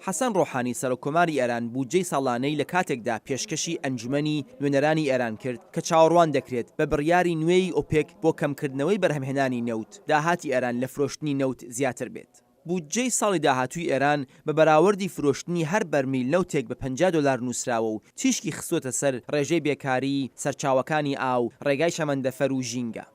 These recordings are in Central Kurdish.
حەسەن ڕۆحانی سەرۆکۆماری ئێران بودجەی ساڵانەی لە کاتێکدا پێشکەشی ئەنجومەنی نوێنەرانی ئێران کرد کە چاوەڕوان دەکرێت بە بڕیاری نوێی ئۆپێک بۆ کەمکردنەوەی بەرهەمهێنانی نەوت داهاتی ئێران لە فرۆشتنی نەوت زیاتر بێت. بودجەی ساڵی داهاتووی ئێران بە بەراوردی فرۆشتنی هەر بەرمیل نەوتێک بە $50 نووسراوە و تیشکی خستوتە سەر ڕێژەی بێکاری، سەرچاوەکانی ئاو، ڕێگای شەمەندەفەر و ژینگە.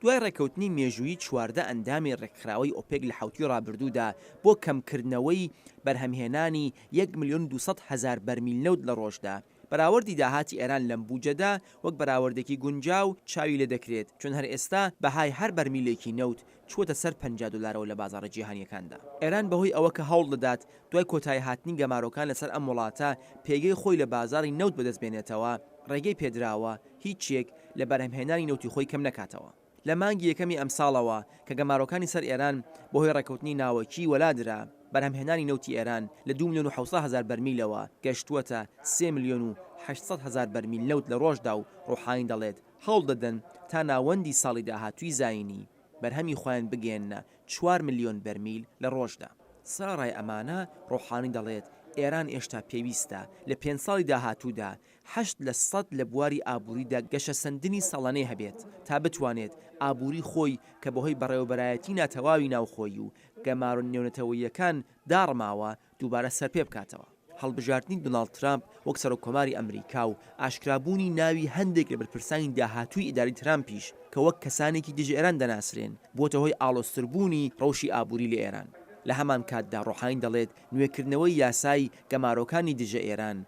دوای ڕێکەوتنی مێژووی 14 ئەندامی ڕێکخراوەی ئۆپێک لە حوتی ڕابردوودا بۆ کەمکردنەوەی بەرهەمهێنانی 1,200,000 بەرمیل نەوت لە ڕۆژدا، بەراوردی داهاتی ئێران لەم بودجەدا وەک بەراوردێکی گونجاو چاوی لێ دەکرێت چون هەر ئێستا بەهای هەر بەرمیلێکی نەوت چووەتە سەر $50 لە بازاڕە جیهانیەکاندا. ئێران بەهۆی ئەوە کە هەوڵ دەدات دوای کۆتایی هاتنی گەمارۆکان لەسەر ئەم وڵاتە پێگەی خۆی لە بازاڕی نەوت بەدەستبێنێتەوە، ڕێگەی پێدراوە هیچیەک لە بەرهەمهێنانی نەوتی خۆی کەم نەکاتەوە. لە مانگی یەکەمی ئەمساڵەوە کە گەمارۆکانی سەر ئێران بەهۆی ڕێکەوتنی ناوەکی وەلادرا، بەرهەمهێنانی نەوتی ئێران لە 2,700,000 بەرمیلەوە گەشتووەتە 3,800,000 بەرمیل نەوت لە ڕۆژدا و ڕۆحانی دەڵێت هەوڵ دەدەن تا ناوەندی ساڵی داهاتووی زاینی بەرهەمی خۆیان بگێنە 4 ملیۆن بەرمیل لە ڕۆژدا. سەرڕای ئەمانە ڕۆحانی دەڵێت ئێران ئێشتا پێویستە لە 5 ساڵی داهاتوودا 8% لە بواری ئابووریدا گەشە سندنی ساڵانەی هەبێت تا بتوانێت ئابووری خۆی کە بەهۆی بەڕێوەبەرایەتی ناتەواوی ناوخۆی و گەمارە نێونەتەوەیەکان داڕماوە دووبارە سەرپێ بکاتەوە. هەڵبژاردننی دۆناڵد ترامپ وەک سەرۆکۆماری ئەمریکا و ئاشکرابوونی ناوی هەندێک لە بەرپرسانی داهاتووی ئیداری ترامپیش کە وەک کەسانێکی دژ ئێران دەناسرێن بۆتە هۆی ئاڵۆزتربوونی ڕەوشی ئابووری لە ئێران. لە هەمان کاتدا ڕۆحانی دەڵێت نوێکردنەوەی یاسای گەمارۆکانی دژە ئێران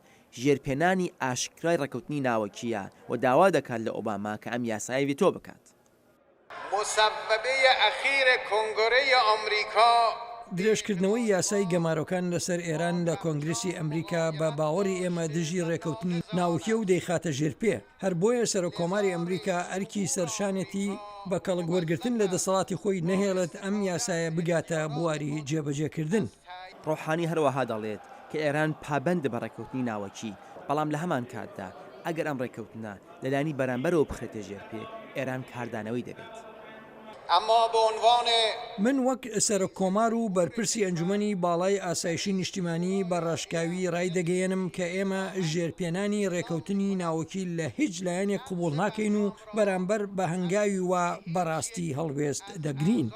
ژێرپێنانی ئاشکرای ڕێکەوتنی ناوەکیە و داوا دەکات لە ئۆباما کە ئەم یاسای ڤیتۆ بکات. مسببه اخیر کنگره آمریکا درێژکردنەوەی یاسای گەمارۆکان لەسەر ئێران لە کۆنگرسی ئەمریکا بە باوەڕی ئێمە دژی ڕێکەوتنی ناوکیە و دەیخاتە ژێرپێ. هەر بۆیە سەرۆکۆماری ئەمریکا ئەرکی سەرشانێتی بە کەڵک وەرگرتن لە دەسەڵاتی خۆی نەهێڵێت ئەم یاسایە بگاتە بواری جێبەجێکردن. ڕۆحانی هەروەها دەڵێت کە ئێران پابەندە بە ڕێکەوتنی ناوەکی، بەڵام لە هەمان کاتدا ئەگەر ئەم ڕێکەوتنە لەلانی بەرامبەرەوە بخرێتە ژێرپێ ئێران کاردانەوەی دەبێت. اما به عنوان من وەک سەرۆککۆمار و بەرپرسی ئەنجومەنی باڵای ئاسایشی نیشتیمانی بە ڕاشکاوی ڕای دەگەیەنم کە ئێمە ژێرپێنانی ڕێکەوتنی ناوەکی لە هیچ لایەنێک قبوڵ ناکەین و بەرامبەر بە هەنگاوی وا بەڕاستی هەڵوێست دەگرین.